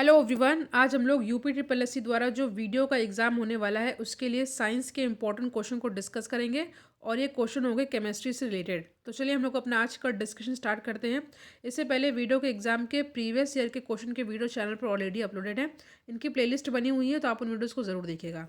Hello everyone. आज हम लोग यूपी ट्रिपल एस सी द्वारा जो वीडियो का एग्ज़ाम होने वाला है उसके लिए साइंस के इंपॉर्टेंट क्वेश्चन को डिस्कस करेंगे और ये क्वेश्चन होंगे केमिस्ट्री से रिलेटेड। तो चलिए हम लोग अपना आज का डिस्कशन स्टार्ट करते हैं। इससे पहले वीडियो के एग्ज़ाम के प्रीवियस ईयर के क्वेश्चन के वीडियो चैनल पर ऑलरेडी अपलोडेड हैं। इनकी प्लेलिस्ट बनी हुई है, तो आप उन वीडियोज़ को ज़रूर देखिएगा।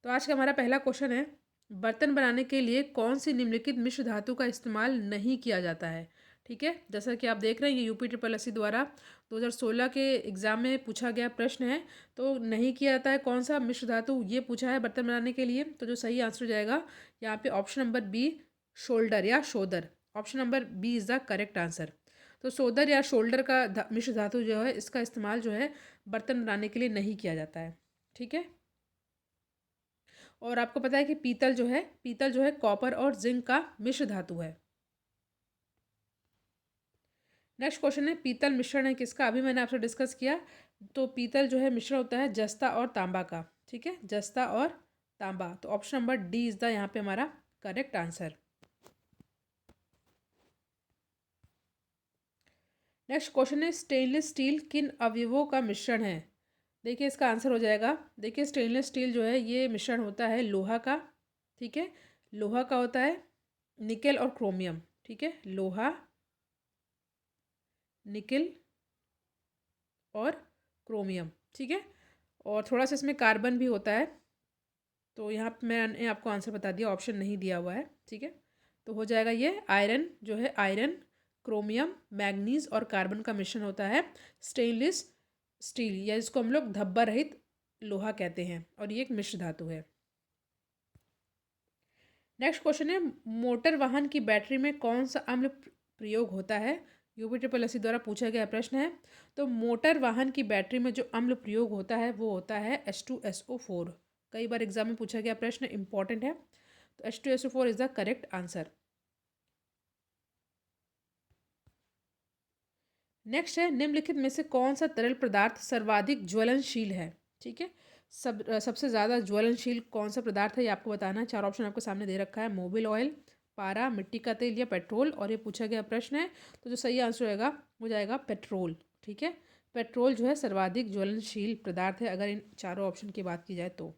तो आज का हमारा पहला क्वेश्चन है, बर्तन बनाने के लिए कौन सी निम्नलिखित मिश्र धातु का इस्तेमाल नहीं किया जाता है। ठीक है, जैसा कि आप देख रहे हैं ये यूपी ट्रिपल एस सी द्वारा 2016 के एग्जाम में पूछा गया प्रश्न है। तो नहीं किया जाता है कौन सा मिश्र धातु, ये पूछा है बर्तन बनाने के लिए। तो जो सही आंसर हो जाएगा यहाँ पे ऑप्शन नंबर बी, शोल्डर या शोदर। Option number B is the correct answer. तो शोदर या शोल्डर का मिश्र धातु जो है इसका इस्तेमाल जो है बर्तन बनाने के लिए नहीं किया जाता है। ठीक है, और आपको पता है कि पीतल जो है कॉपर और जिंक का मिश्र धातु है। नेक्स्ट क्वेश्चन है, पीतल मिश्रण है किसका, अभी मैंने आपसे डिस्कस किया। तो पीतल जो है मिश्रण होता है जस्ता और तांबा का। ठीक है, जस्ता और तांबा। तो option number D is the यहाँ पे हमारा करेक्ट आंसर। नेक्स्ट क्वेश्चन है, स्टेनलेस स्टील किन अवयवों का मिश्रण है। देखिए इसका आंसर हो जाएगा, देखिए स्टेनलेस स्टील जो है ये मिश्रण होता है लोहा का। ठीक है, लोहा का होता है, निकेल और क्रोमियम। ठीक है, लोहा, निकेल और क्रोमियम। ठीक है, और थोड़ा सा इसमें कार्बन भी होता है। तो यहाँ पे मैंने आपको आंसर बता दिया, ऑप्शन नहीं दिया हुआ है। ठीक है, तो हो जाएगा ये आयरन जो है, आयरन, क्रोमियम, मैग्नीज और कार्बन का मिश्रण होता है स्टेनलेस स्टील, या इसको हम लोग धब्बा रहित लोहा कहते हैं, और ये एक मिश्र धातु है। नेक्स्ट क्वेश्चन है, मोटर वाहन की बैटरी में कौन सा अम्ल प्रयोग होता है। यूपी ट्रिपल एस सी द्वारा पूछा गया प्रश्न है। तो मोटर वाहन की बैटरी में जो अम्ल प्रयोग होता है वो होता है H2SO4। कई बार एग्जाम में पूछा गया प्रश्न, इंपॉर्टेंट है। तो H2SO4 is the correct answer. Next है, निम्नलिखित में से कौन सा तरल पदार्थ सर्वाधिक ज्वलनशील है। ठीक है, सबसे ज़्यादा ज्वलनशील कौन सा पदार्थ है ये आपको बताना है। चार ऑप्शन आपको सामने दे रखा है, मोबिल ऑयल, पारा, मिट्टी का तेल या पेट्रोल, और ये पूछा गया प्रश्न है। तो जो सही आंसर होगा हो जाएगा पेट्रोल। ठीक है, पेट्रोल जो है सर्वाधिक ज्वलनशील पदार्थ है अगर इन चारों ऑप्शन की बात की जाए तो।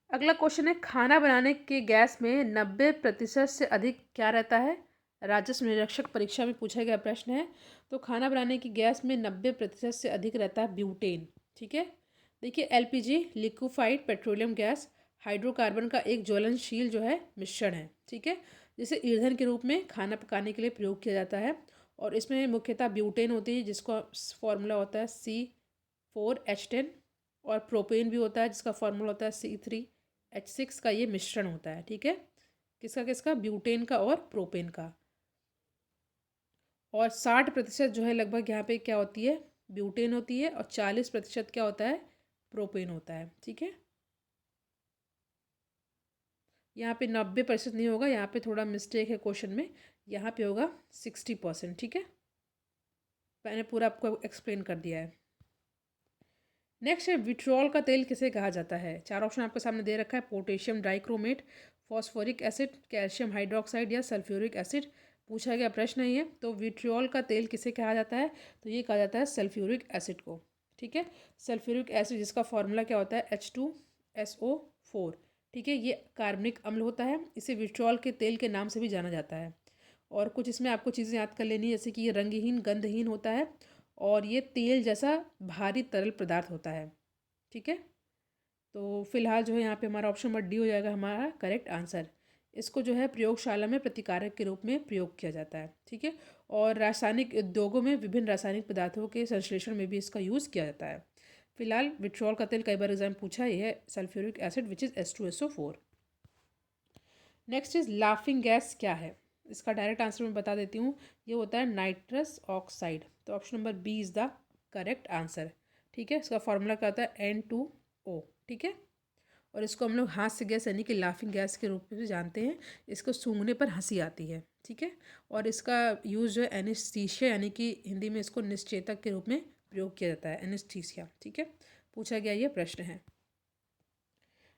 अगला क्वेश्चन है, खाना बनाने के गैस में 90% से अधिक क्या रहता है। राजस्व निरीक्षक परीक्षा में पूछा गया प्रश्न है। तो खाना बनाने की गैस में 90% से अधिक रहता है ब्यूटेन। ठीक है, देखिए LPG liquefied petroleum gas hydrocarbon का एक ज्वलनशील जो है मिश्रण है। ठीक है, जिसे ईंधन के रूप में खाना पकाने के लिए प्रयोग किया जाता है, और इसमें मुख्यतः ब्यूटेन होती है जिसका फॉर्मूला होता है C4H10, और प्रोपेन भी होता है जिसका फॉर्मूला होता है C3H6 का ये मिश्रण होता है। ठीक है, किसका किसका, ब्यूटेन का और प्रोपेन का। और 60% जो है लगभग यहाँ पे क्या होती है, ब्यूटेन होती है, और 40% क्या होता है, प्रोपेन होता है। ठीक है, यहाँ पे 90% नहीं होगा, यहाँ पे थोड़ा मिस्टेक है क्वेश्चन में, यहाँ पे होगा 60%। ठीक है, मैंने पूरा आपको एक्सप्लेन कर दिया है। नेक्स्ट है, विट्रोल का तेल किसे कहा जाता है। चार ऑप्शन आपके सामने दे रखा है, potassium dichromate, phosphoric acid, calcium hydroxide या सल्फ्यूरिक एसिड। पूछा गया प्रश्न है ये। तो विट्रोल का तेल किसे कहा जाता है, तो ये कहा जाता है सल्फ्यूरिक एसिड को। ठीक है, सल्फ्यूरिक एसिड जिसका फॉर्मूला क्या होता है, H2SO4। ठीक है, ये कार्बनिक अम्ल होता है, इसे विट्रोल के तेल के नाम से भी जाना जाता है। और कुछ इसमें आपको चीज़ें याद कर लेनी है, जैसे कि ये रंगहीन गंधहीन होता है, और ये तेल जैसा भारी तरल पदार्थ होता है। ठीक है, तो फिलहाल जो है यहाँ पे हमारा ऑप्शन नंबर डी हो जाएगा हमारा करेक्ट आंसर। इसको जो है प्रयोगशाला में प्रतिकारक के रूप में प्रयोग किया जाता है। ठीक है, और रासायनिक उद्योगों में विभिन्न रासायनिक पदार्थों के संश्लेषण में भी इसका यूज़ किया जाता है। फिलहाल विट्रोल का तेल कई बार एग्जाम पूछा है, यह sulphuric acid which is H2SO4। Next is laughing gas क्या है। इसका डायरेक्ट आंसर मैं बता देती हूँ, ये होता है नाइट्रस ऑक्साइड। तो option number B is the correct answer. ठीक है, इसका फॉर्मूला क्या होता है, N2O। ठीक है, और इसको हम लोग हास्य गैस यानी कि लाफिंग गैस के रूप में भी जानते हैं। इसको सूंघने पर हंसी आती है। ठीक है, और इसका यूज़ जो है एनेस्थीसिया यानी कि हिंदी में इसको निश्चेतक के रूप में प्रयोग किया जाता है, एनेस्थीसिया। ठीक है, पूछा गया ये प्रश्न है।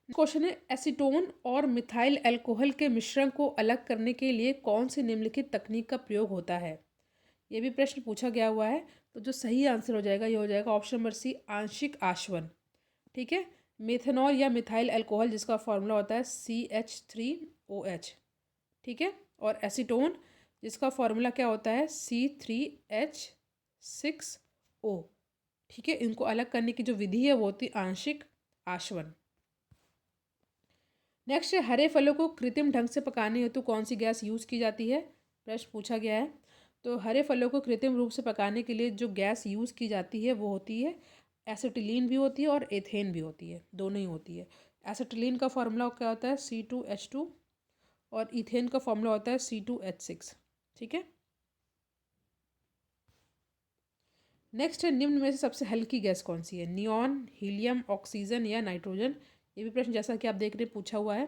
क्वेश्चन है, एसीटोन और मिथाइल अल्कोहल के मिश्रण को अलग करने के लिए कौन सी निम्नलिखित तकनीक का प्रयोग होता है। ये भी प्रश्न पूछा गया हुआ है। तो जो सही आंसर हो जाएगा ये हो जाएगा ऑप्शन नंबर सी, आंशिक आश्वन। ठीक है। मेथनॉल या मिथाइल अल्कोहल जिसका फॉर्मूला होता है CH3OH। ठीक है। और एसीटोन जिसका फॉर्मूला क्या होता है C3H6O। ठीक है। इनको अलग करने की जो विधि है वो होती है आंशिक आश्वन। नेक्स्ट है, हरे फलों को कृत्रिम ढंग से पकाने हेतु कौन सी गैस यूज़ की जाती है, प्रश्न पूछा गया है। तो हरे फलों को कृत्रिम रूप से पकाने के लिए जो गैस यूज़ की जाती है वो होती है एसिटिलीन भी होती है और एथेन भी होती है, दोनों ही होती है। एसिटिलीन का फॉर्मूला क्या होता है C2H2 और इथेन का फॉर्मूला होता है C2H6। ठीक है। नेक्स्ट है, निम्न में से सबसे हल्की गैस कौन सी है, नियॉन, हीलियम, ऑक्सीजन या नाइट्रोजन। ये भी प्रश्न जैसा कि आप देख रहे हैं पूछा हुआ है।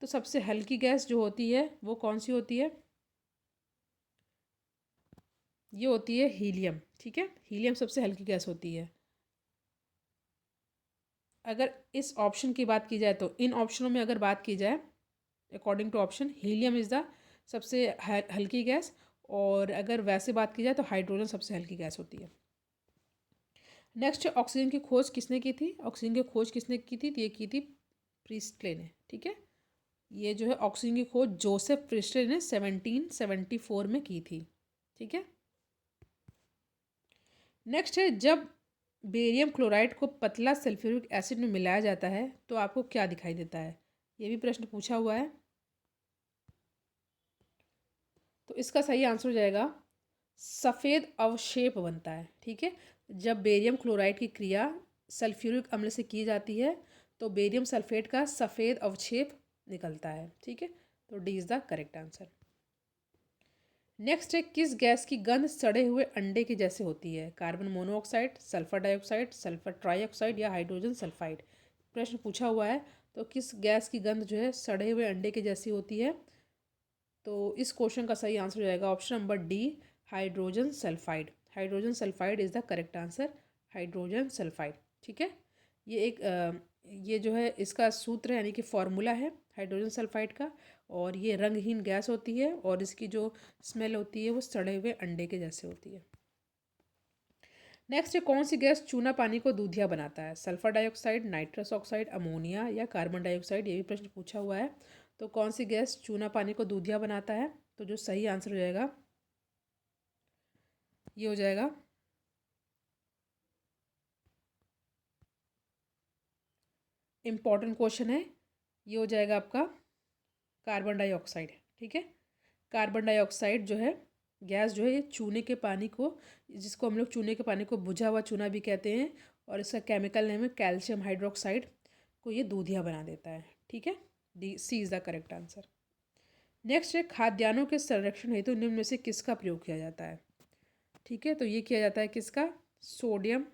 तो सबसे हल्की गैस जो होती है वो कौन सी होती है, ये होती है हीलियम। ठीक है। हीलियम सबसे हल्की गैस होती है। अगर इस ऑप्शन की बात की जाए तो इन ऑप्शनों में अगर बात की जाए according to option, helium is the सबसे हल्की गैस, और अगर वैसे बात की जाए तो हाइड्रोजन सबसे हल्की गैस होती है। नेक्स्ट, ऑक्सीजन की खोज किसने की थी, ऑक्सीजन की खोज किसने की थी, तो ये की थी प्रिस्टले ने। ठीक है। ये जो है ऑक्सीजन की खोज जोसेफ प्रिस्टले ने 1774 में की थी। ठीक है। नेक्स्ट है, जब बेरियम क्लोराइड को पतला सल्फ्यूरिक एसिड में मिलाया जाता है तो आपको क्या दिखाई देता है, ये भी प्रश्न पूछा हुआ है। तो इसका सही आंसर हो जाएगा सफ़ेद अवक्षेप बनता है। ठीक है। जब बेरियम क्लोराइड की क्रिया सल्फ्यूरिक अम्ल से की जाती है तो बेरियम सल्फेट का सफ़ेद अवक्षेप निकलता है। ठीक है। तो D is the correct answer. Next है, किस गैस की गंध सड़े हुए अंडे के जैसे होती है, carbon monoxide, sulphur dioxide, sulphur trioxide या हाइड्रोजन सल्फाइड। प्रश्न पूछा हुआ है। तो किस गैस की गंध जो है सड़े हुए अंडे के जैसी होती है, तो इस क्वेश्चन का सही आंसर हो जाएगा option number D, hydrogen sulphide. Hydrogen sulphide is the correct answer, hydrogen sulphide. ठीक है। ये एक ये जो है इसका सूत्र है, यानी कि फॉर्मूला है हाइड्रोजन सल्फाइड का, और ये रंगहीन गैस होती है और इसकी जो स्मेल होती है वो सड़े हुए अंडे के जैसे होती है। नेक्स्ट है, कौन सी गैस चूना पानी को दूधिया बनाता है, sulphur dioxide, nitrous oxide, ammonia या कार्बन डाइऑक्साइड। ये भी प्रश्न पूछा हुआ है। तो कौन सी गैस चूना पानी को दूधिया बनाता है, तो जो सही आंसर हो जाएगा ये हो जाएगा इम्पॉर्टेंट क्वेश्चन है, ये हो जाएगा आपका कार्बन डाइऑक्साइड। ठीक है। कार्बन डाइऑक्साइड जो है गैस जो है ये चूने के पानी को, जिसको हम लोग चूने के पानी को बुझा हुआ चूना भी कहते हैं, और इसका केमिकल नेम है कैल्शियम हाइड्रोक्साइड, को ये दूधिया बना देता है। ठीक है। D C is the correct answer. Next है, खाद्यान्नों के संरक्षण हेतु निम्न में से किसका प्रयोग किया जाता है। ठीक है। तो ये किया जाता है किसका, सोडियम,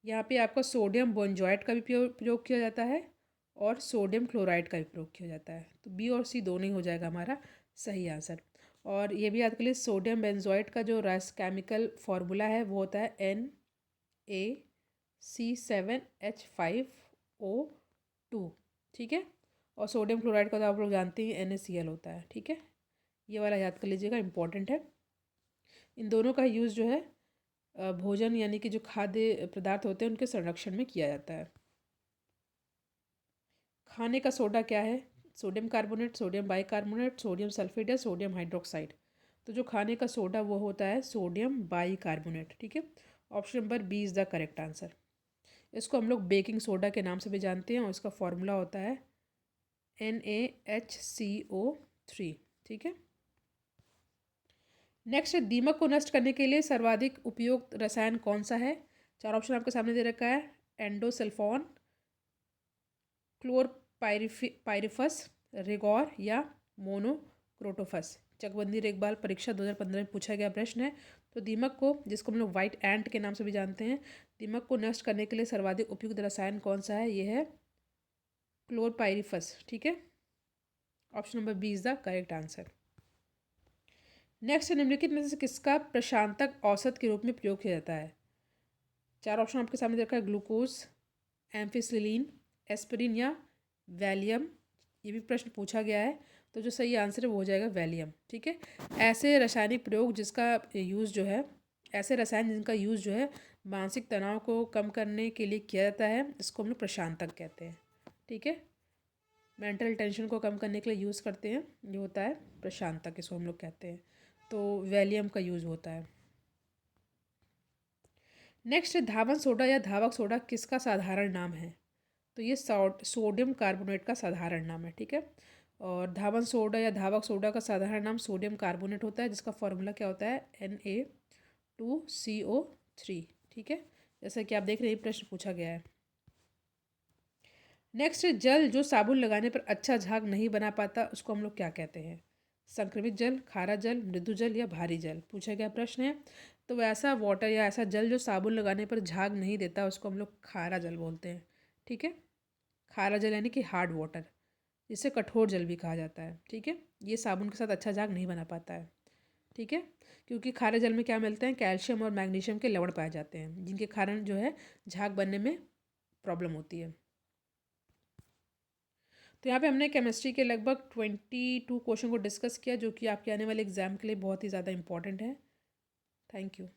यहाँ पे आपका सोडियम बोंजोइट का भी प्रयोग किया जाता है और सोडियम क्लोराइड का भी प्रयोग किया जाता है। तो बी और सी दोनों ही हो जाएगा हमारा सही आंसर। और ये भी याद कर लीजिए, सोडियम बेंजोइट का जो रास केमिकल फार्मूला है वो होता है NaC7H5O2। ठीक है। और सोडियम क्लोराइड का तो आप लोग जानते हैं NaCl होता है। ठीक है। ये वाला याद कर लीजिएगा, इंपॉर्टेंट है। इन दोनों का यूज़ जो है भोजन यानी कि जो खाद्य पदार्थ होते हैं उनके संरक्षण में किया जाता है। खाने का सोडा क्या है, sodium carbonate, sodium bicarbonate, sodium sulphate या सोडियम हाइड्रोक्साइड। तो जो खाने का सोडा वो होता है सोडियम बाइकार्बोनेट। ठीक है। Option number B is the correct answer. इसको हम लोग बेकिंग सोडा के नाम से भी जानते हैं और इसका फॉर्मूला होता है NaHCO3। ठीक है। नेक्स्ट है, दीमक को नष्ट करने के लिए सर्वाधिक उपयुक्त रसायन कौन सा है। चार ऑप्शन आपके सामने दे रखा है, एंडोसल्फॉन, क्लोरपाइरिफस, रिगोर या मोनोक्रोटोफस। चकबंदी रेगबाल परीक्षा 2015 में पूछा गया प्रश्न है। तो दीमक को, जिसको हम लोग वाइट एंट के नाम से भी जानते हैं, दीमक को नष्ट करने के लिए सर्वाधिक उपयुक्त रसायन कौन सा है, ये है क्लोरपाइरिफस। ठीक है। Option number B is the correct answer. Next, निम्नलिखित में से किसका प्रशांतक औसत के रूप में प्रयोग किया जाता है। चार ऑप्शन आपके सामने देखा है, ग्लूकोज, एम्फिसिलिन, एस्पिरिन या वैलियम। ये भी प्रश्न पूछा गया है। तो जो सही आंसर है वो हो जाएगा वैलियम। ठीक है, ऐसे रासायनिक प्रयोग जिसका यूज़ जो है, ऐसे रसायन जिनका यूज़ जो है मानसिक तनाव को कम करने के लिए किया जाता है, इसको हम लोग प्रशांतक कहते हैं। ठीक है, मेंटल टेंशन को कम करने के लिए यूज़ करते हैं, ये होता है प्रशांतक, इसको हम लोग कहते हैं। तो वैलियम का यूज़ होता है। नेक्स्ट, धावन सोडा या धावक सोडा किसका साधारण नाम है? तो ये सोडियम कार्बोनेट का साधारण नाम है। ठीक है, और धावन सोडा या धावक सोडा का साधारण नाम सोडियम कार्बोनेट होता है, जिसका फॉर्मूला क्या होता है? Na2CO3। ठीक है, जैसा कि आप देख रहे हैं प्रश्न पूछा गया है। नेक्स्ट, जल जो साबुन लगाने पर अच्छा झाग नहीं बना पाता, उसको हम लोग क्या कहते हैं? संक्रमित जल, खारा जल, मृदु जल या भारी जल, पूछा गया प्रश्न है। तो वैसा वाटर या ऐसा जल जो साबुन लगाने पर झाग नहीं देता, उसको हम लोग खारा जल बोलते हैं। ठीक है, खारा जल यानी कि हार्ड वाटर, जिसे कठोर जल भी कहा जाता है। ठीक है, ये साबुन के साथ अच्छा झाग नहीं बना पाता है। ठीक है, क्योंकि खारे जल में क्या मिलते हैं? कैल्शियम और मैग्नीशियम के लवण पाए जाते हैं, जिनके कारण जो है झाग बनने में प्रॉब्लम होती है। तो यहाँ पे हमने केमिस्ट्री के लगभग 22 क्वेश्चन को डिस्कस किया, जो कि आपके आने वाले एग्जाम के लिए बहुत ही ज़्यादा इंपॉर्टेंट है। Thank you.